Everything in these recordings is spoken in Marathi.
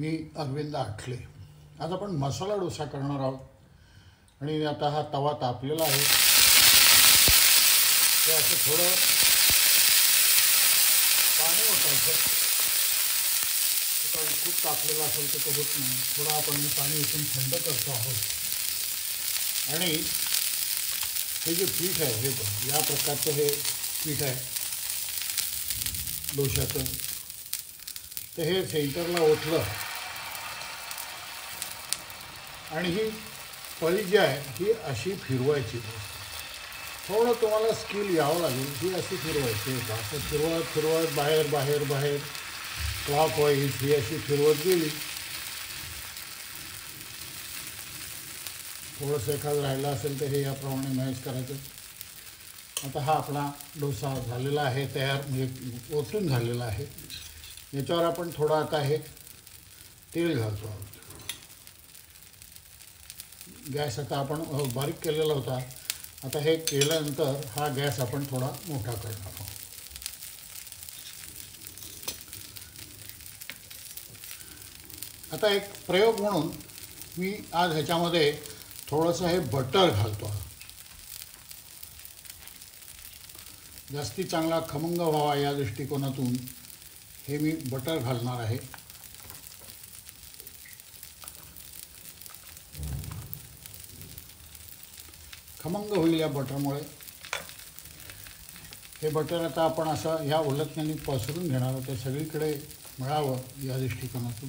मी अरविंद आठले. आज आपण मसाला डोसा करणार आहोत. आणि आता हा तवा तापलेला आहे. ते असं थोडं पाणी ओतायचं. कारण खूप तापलेलं असेल तर तो होत नाही. थोडं आपण पाणी ओतून थंड करतो आहोत. आणि हे जे पीठ आहे हे या प्रकारचं हे पीठ आहे डोशाचं. तर हे सेंटरला ओतलं आणि ही पळी जी आहे ही अशी फिरवायची. थोडं तुम्हाला स्किल यावं लागेल. ही अशी फिरवायची. असं फिरवत फिरवत बाहेर बाहेर बाहेर क्लॉकवाईज ही अशी फिरवत गेली. थोडंसं एखादं राहिलं असेल तर हे याप्रमाणे मॅनेज करायचं. आता हा आपला डोसा झालेला आहे, तयार म्हणजे ओतून झालेला आहे. याच्यावर आपण थोडं आता हे तेल घालतो आहोत. गॅस आता आपण बारीक केलेला होता. आता हे केल्यानंतर हा गॅस आपण थोडा मोठा करणार आहोत. आता एक प्रयोग म्हणून मी आज ह्याच्यामध्ये थोडंसं हे बटर घालतो आहे. जास्ती चांगला खमंग व्हावा या दृष्टिकोनातून हे मी बटर घालणार आहे. खमंग होईल या बटरमुळे. हे बटर आता आपण असं ह्या उलटण्याने पसरून घेणार आहोत. ते सगळीकडे मिळावं या दृष्टिकोनातून.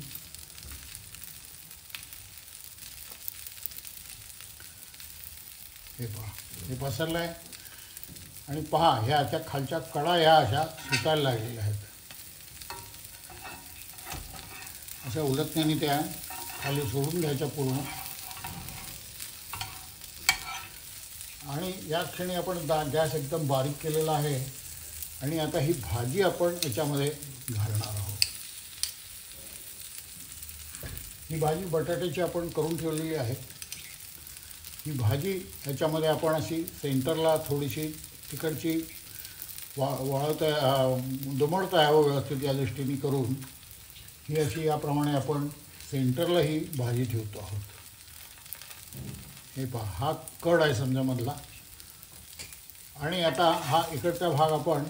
हे पहा, हे पसरलं आहे. आणि पहा ह्या त्या खालच्या कडा ह्या अशा सुटायला लागलेल्या आहेत. अशा उलटण्याने त्या खाली सोडून घ्यायच्या पूर्ण. आणि या क्षणी आपण गॅस एकदम बारीक केलेला आहे. आणि आता ही भाजी आपण याच्यामध्ये घालणार आहोत. ही भाजी बटाट्याची आपण करून ठेवलेली आहे. ही भाजी ह्याच्यामध्ये आपण अशी सेंटरला थोडीशी तिकडची दुमडता यावं व्यवस्थित या दृष्टीने करून ही अशी याप्रमाणे आपण सेंटरला ही भाजी ठेवतो आहोत. हे पहा, हा कड आहे समजा मधला. आणि आता हा इकडचा भाग आपण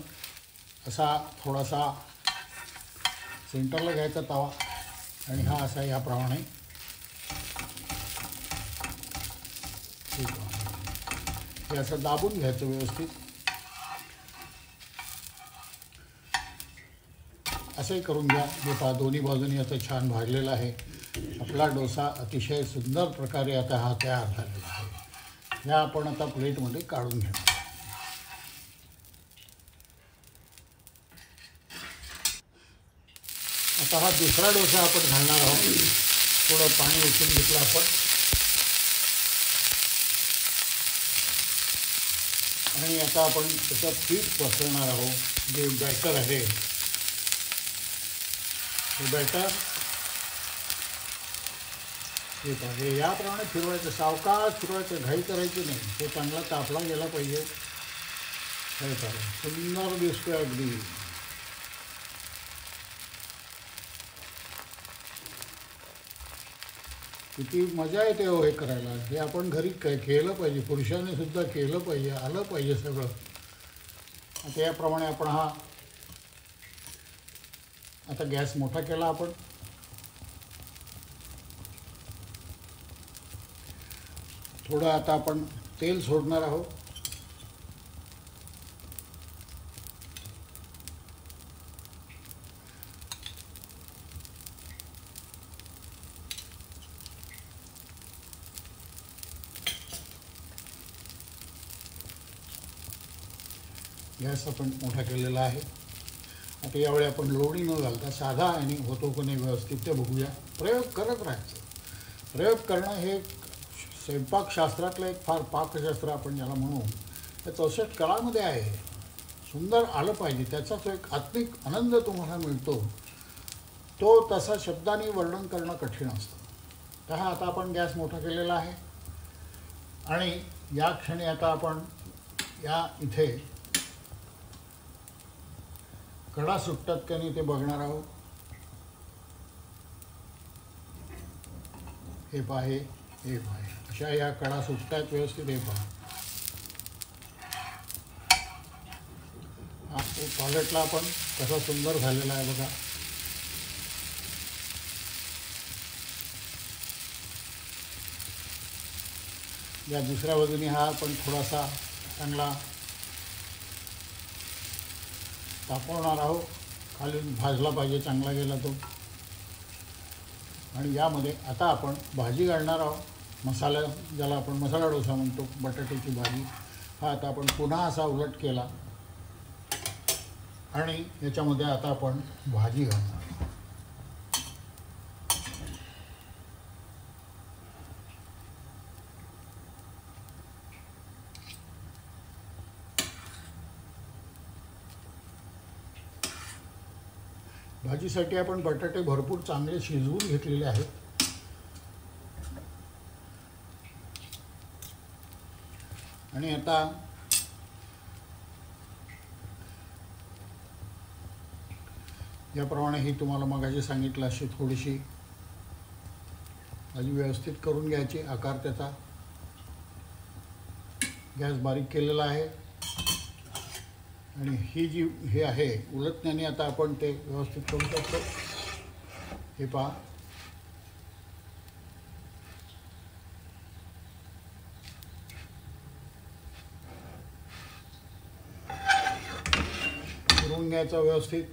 असा थोडासा सेंटरला घ्यायचा तवा. आणि हा असा याप्रमाणे हे असं दाबून घ्यायचं व्यवस्थित. असंही करून घ्या. हे पहा, दोन्ही बाजूनी आता छान भाजलेला आहे. आपला डोसा अतिशय सुंदर प्रकारे आता हा तयार झालेला आहे. ह्या आपण आता प्लेटमध्ये काढून घेणार. आता हा दुसरा डोसा आपण घालणार आहोत. थोडं पाणी ओतून घेतलं आपण. आणि आता आपण त्याचं पीठ पसरणार आहोत. जे बॅटर आहे हे बॅटर हे पहा, हे याप्रमाणे फिरवायचं. सावकाश फिरवायचं, घाई करायची नाही. तो चांगला तापला गेला पाहिजे. हे करा, सुंदर दिसतोय अगदी. किती मजा येते हो हे करायला. हे आपण घरी केलं पाहिजे. पुरुषांनी सुद्धा केलं पाहिजे, आलं पाहिजे सगळं. आता याप्रमाणे आपण हा आता गॅस मोठा केला आपण. थोडं आता आपण तेल सोडणार आहोत. गॅस आपण मोठा केलेला आहे. आता यावेळी आपण लोणी न घालता साधा आणि होतो की नाही व्यवस्थित ते बघूया. प्रयोग करत राहायचं. प्रयोग करणं हे स्वयंपाकशास्त्रातलं एक फार पाकशास्त्र आपण ज्याला म्हणू, त्या 64 कलामध्ये आहे. सुंदर आलं पाहिजे. त्याचा जो एक आत्मिक आनंद तुम्हाला मिळतो तो तसा शब्दांनी वर्णन करणं कठीण असतं. तर हा आता आपण गॅस मोठा केलेला आहे. आणि या क्षणी आता आपण या इथे कडा सुटतात का नाही ते बघणार आहोत. हे पहा, हे पहा, अशा या कडा सुटतायत व्यवस्थित. हे पहा, हा पालटला आपण कसा सुंदर झालेला आहे बघा. या दुसऱ्या बाजूने हा पण थोडासा चांगला तापवणार आहोत. खालून भाजला पाहिजे, चांगला गेला तो. आणि यामध्ये आता आपण भाजी घालणार आहोत. मसाला, ज्याला आपण मसाला डोसा म्हणतो, बटाट्याची भाजी. हा आता आपण पुन्हा असा उलट केला आणि याच्यामध्ये आता आपण भाजी घालणार. भाजीसाठी आपण बटाटे भरपूर चांगले शिजवून घेतलेले आहेत. आणि आता याप्रमाणे ही तुम्हाला मगाशी सांगितलं अशी थोडीशी भाजी व्यवस्थित करून घ्यायची. आकार त्याचा. गॅस बारीक केलेला आहे आणि ही जी हे आहे उलटण्याने आता आपण ते व्यवस्थित करू शकतो. हे पहा, करून घ्यायचं व्यवस्थित.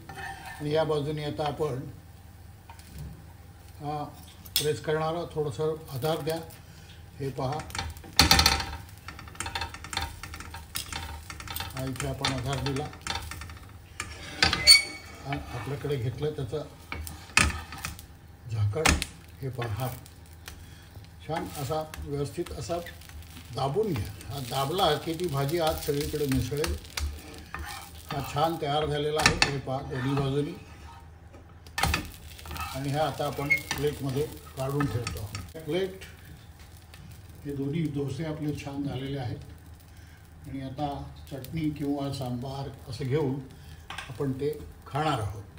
आणि या बाजूने आता आपण प्रेस करणार आहोत. थोडंसं आधार द्या. हे पहा, हा इथे आपण आधार दिला आणि आपल्याकडे घेतलं त्याचं झाकण. हे पहा, हा छान असा व्यवस्थित असा दाबून घ्या. हा दाबला की ती भाजी आज सगळीकडे मिसळेल. हा छान तयार झालेला आहे. हे पहा, दोन्ही बाजूनी. आणि हा आता आपण प्लेटमध्ये काढून ठेवतो. प्लेट, हे दोन्ही डोसे आपले छान झालेले आहेत. आणि आता चटणी किंवा सांबार असं घेऊन आपण ते खाणार आहोत.